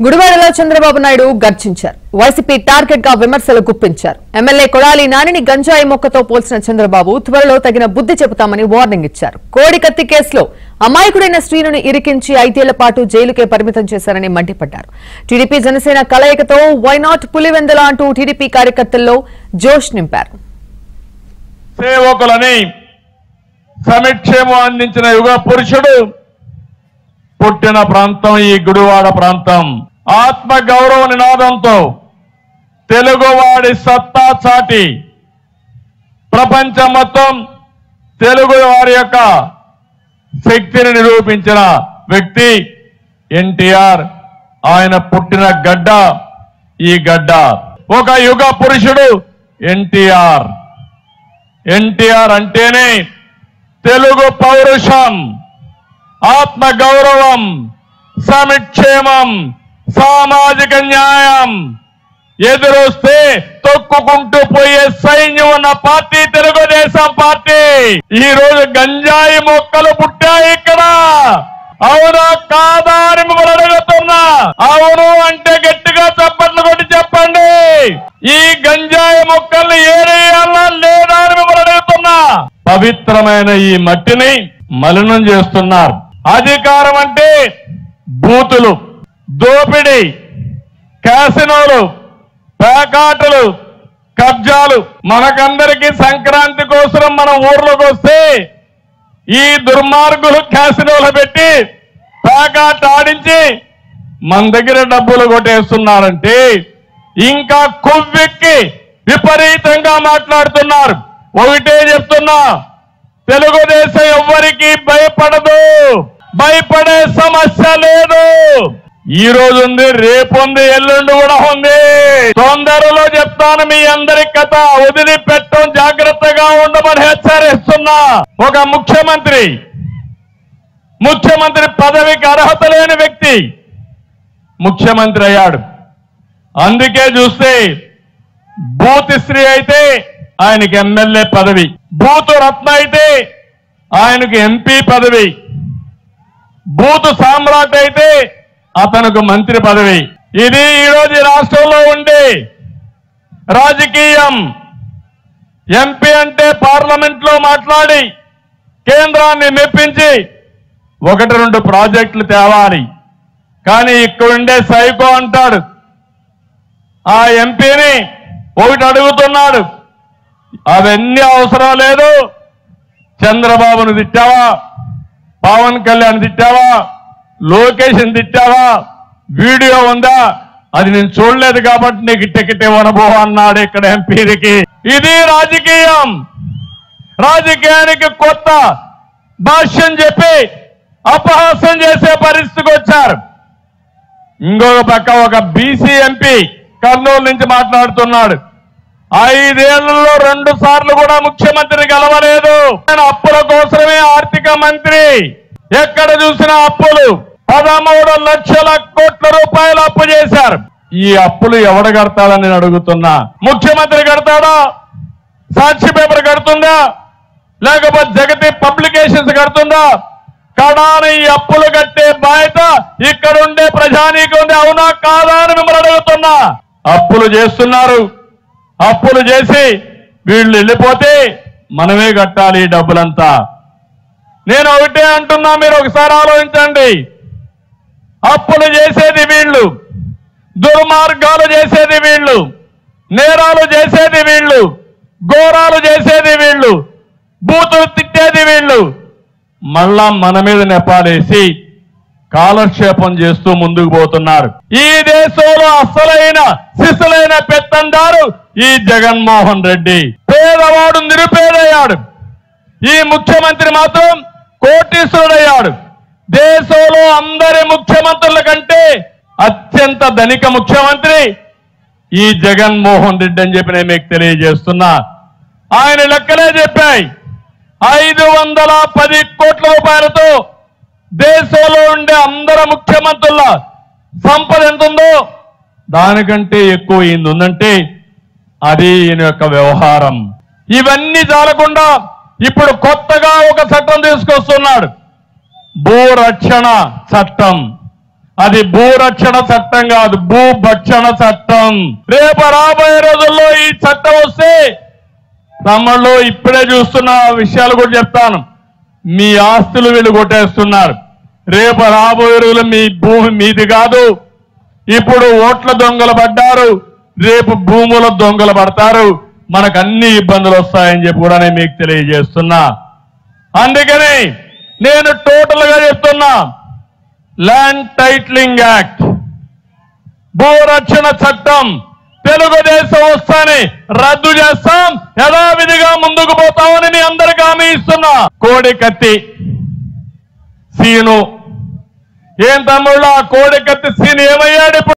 గుడివాడలో Chandrababu Naidu గర్జించారు. YCP target గా విమర్శలు గుప్పించారు. ఎమ్మెల్యే కొడాలి నానిని గంజాయి మొక్కతో పోల్చిన చంద్రబాబు త్వరలో తగిన బుద్ధి చెబుతామని వార్నింగ్ ఇచ్చారు. కోడికత్తి కేసులో అమాయకుడైన శ్రీనుని ఇరికించి 5 ఏళ్ల పాటు జైలుకే పరిమితం చేశారని మండిపడ్డారు. టీడీపీ జనసేన కలయికతో వైనాట్ పులివెందల అంటూ టీడీపీ కార్యకర్తల్లో జోష్ నింపారు. సేవకులని సమిక్షేమం అందించిన యుగ పురుషుడు పుట్టిన ప్రాంతం ఈ గుడివాడ ప్రాంతం. ఆత్మ గౌరవ నినాదంతో తెలుగువాడి సత్తా చాటి ప్రపంచం మొత్తం తెలుగు వారి యొక్క శక్తిని నిరూపించిన వ్యక్తి ఎన్టీఆర్. ఆయన పుట్టిన గడ్డ ఈ గడ్డ. ఒక యుగ పురుషుడు ఎన్టీఆర్. ఎన్టీఆర్ అంటేనే తెలుగు పౌరుషం, ఆత్మ గౌరవం, సమిక్షేమం, సామాజిక న్యాయం. ఎదురొస్తే తొక్కుకుంటూ పోయే సైన్యం ఉన్న పార్టీ తెలుగుదేశం పార్టీ. ఈ రోజు గంజాయి మొక్కలు పుట్టాయి ఇక్కడ. అవునా కాదా అని మిమ్మల్ని అడుగుతున్నా. అవును అంటే గట్టిగా చప్పట్లు కొట్టి చెప్పండి. ఈ గంజాయి మొక్కల్ని ఏరేయాలా లేదా అని మిమ్మల్ని అడుగుతున్నా. పవిత్రమైన ఈ మట్టిని మలినం చేస్తున్నారు. అధికారం అంటే బూతులు, దోపిడీ, క్యాసినోలు, పేకాటలు, కబ్జాలు. మనకందరికీ సంక్రాంతి కోసం మనం ఊర్లోకి వస్తే ఈ దుర్మార్గులు క్యాసినోలు పెట్టి పేకాట ఆడించి మన దగ్గర డబ్బులు కొట్టేస్తున్నారంటే ఇంకా కొవ్వెక్కి విపరీతంగా మాట్లాడుతున్నారు. ఒకటే చెప్తున్నా, తెలుగుదేశం ఎవ్వరికీ భయపడదు. భయపడే సమస్య లేదు. ఈ రోజు ఉంది, రేపు ఉంది, ఎల్లుండి కూడా ఉంది. తొందరలో చెప్తాను మీ అందరి కథ. వదిలిపెట్టం, జాగ్రత్తగా ఉండమని హెచ్చరిస్తున్నా. ఒక ముఖ్యమంత్రి పదవికి అర్హత లేని వ్యక్తి ముఖ్యమంత్రి అయ్యాడు. అందుకే చూస్తే బూత్ శ్రీ అయితే ఆయనకి ఎమ్మెల్యే పదవి, బూతు రత్న అయితే ఆయనకు ఎంపీ పదవి, బూతు సామ్రాట్ అయితే అతనికి మంత్రి పదవి. ఇది ఈరోజు రాష్ట్రంలో ఉండే రాజకీయం. ఎంపీ అంటే పార్లమెంట్ లో మాట్లాడి కేంద్రాన్ని మెప్పించి 1-2 ప్రాజెక్టులు తేవాలి. కానీ ఇక్కడ ఉండే సైకో అంటాడు. ఆ ఎంపీని ఒకటి అడుగుతున్నాడు, అవన్నీ అవసరం లేదు. చంద్రబాబును తిట్టావా, పవన్ కళ్యాణ్ తిట్టావా, లోకేష్ని తిట్టావా, వీడియో ఉందా? అది నేను చూడలేదు కాబట్టి నీకు టికెట్ ఇవ్వనబో అన్నాడు ఇక్కడ ఎంపీకి. ఇది రాజకీయం. రాజకీయానికి కొత్త భాష్యం చెప్పి అపహాస్యం చేసే పరిస్థితికి వచ్చారు. ఇంకొక పక్క ఒక బీసీ ఎంపీ కర్నూలు నుంచి మాట్లాడుతున్నాడు. 5 ఏళ్లలో 2 సార్లు కూడా ముఖ్యమంత్రిని గెలవలేదు. అప్పుల కోసమే ఆర్థిక మంత్రి. ఎక్కడ చూసినా అప్పులు. 13 లక్షల కోట్ల రూపాయలు అప్పు చేశారు. ఈ అప్పులు ఎవడు కడతాడని నేను అడుగుతున్నా. ముఖ్యమంత్రి కడతాడా? సాక్షి పేపర్ కడుతుందా? లేకపోతే జగతి పబ్లికేషన్స్ కడుతుందా? కడాని ఈ అప్పులు కట్టే బాధ్యత ఇక్కడ ఉండే ప్రజానీకం ఉంది. అవునా కాదా అని మిమ్మల్ని అడుగుతున్నా. అప్పులు చేస్తున్నారు. అప్పులు చేసి వీళ్ళు వెళ్ళిపోతే మనమే కట్టాలి ఈ డబ్బులంతా. నేను ఒకటే అంటున్నా, మీరు ఒకసారి ఆలోచించండి. అప్పులు చేసేది వీళ్ళు, దుర్మార్గాలు చేసేది వీళ్ళు, నేరాలు చేసేది వీళ్ళు, ఘోరాలు చేసేది వీళ్ళు, బూతులు తిట్టేది వీళ్ళు. మళ్ళా మన మీద నెపాలేసి కాలక్షేపం చేస్తూ ముందుకు పోతున్నారు. ఈ దేశంలో అసలైన శిశులైన పెత్తందారు ఈ జగన్మోహన్ రెడ్డి. పేదవాడు నిరుపేదయ్యాడు. ఈ ముఖ్యమంత్రి మాత్రం కోటీశ్వరుడయ్యాడు. దేశంలో అందరి ముఖ్యమంత్రుల కంటే అత్యంత ధనిక ముఖ్యమంత్రి ఈ జగన్మోహన్ రెడ్డి అని చెప్పి నేను మీకు తెలియజేస్తున్నా. ఆయన లెక్కలే చెప్పాయి. 510 కోట్ల రూపాయలతో దేశంలో ఉండే అందరు ముఖ్యమంత్రుల సంపద ఎంత ఉందో దానికంటే ఎక్కువ ఉందంటే అది ఈయన యొక్క వ్యవహారం. ఇవన్నీ చాలకుండా ఇప్పుడు కొత్తగా ఒక చట్టం తీసుకొస్తున్నాడు, భూరక్షణ చట్టం. అది భూరక్షణ చట్టం కాదు, భూభక్షణ చట్టం. రేపు రాబోయే రోజుల్లో ఈ చట్టం వస్తే తమలో ఇప్పుడే చూస్తున్న విషయాలు కూడా చెప్తాను. మీ ఆస్తులు వీళ్ళు కొట్టేస్తున్నారు. రేపు రాబోయే రోజులు మీ భూమి మీది కాదు. ఇప్పుడు ఓట్ల దొంగలు పడ్డారు, రేపు భూముల దొంగలు పడతారు. మనకు అన్ని ఇబ్బందులు వస్తాయని చెప్పి కూడా నేను మీకు తెలియజేస్తున్నా. అందుకని నేను టోటల్ గా చెప్తున్నా, ల్యాండ్ టైటిలింగ్ యాక్ట్, భూరక్షణ చట్టం తెలుగుదేశం వస్తాని రద్దు చేస్తాం, యథావిధిగా ముందుకు పోతామని మీ అందరికీ హామీ ఇస్తున్నా. కోడికత్తి సీను ఏం తమ్ముళ్ళు, ఆ కోడికత్తి సీను ఏమయ్యాడు?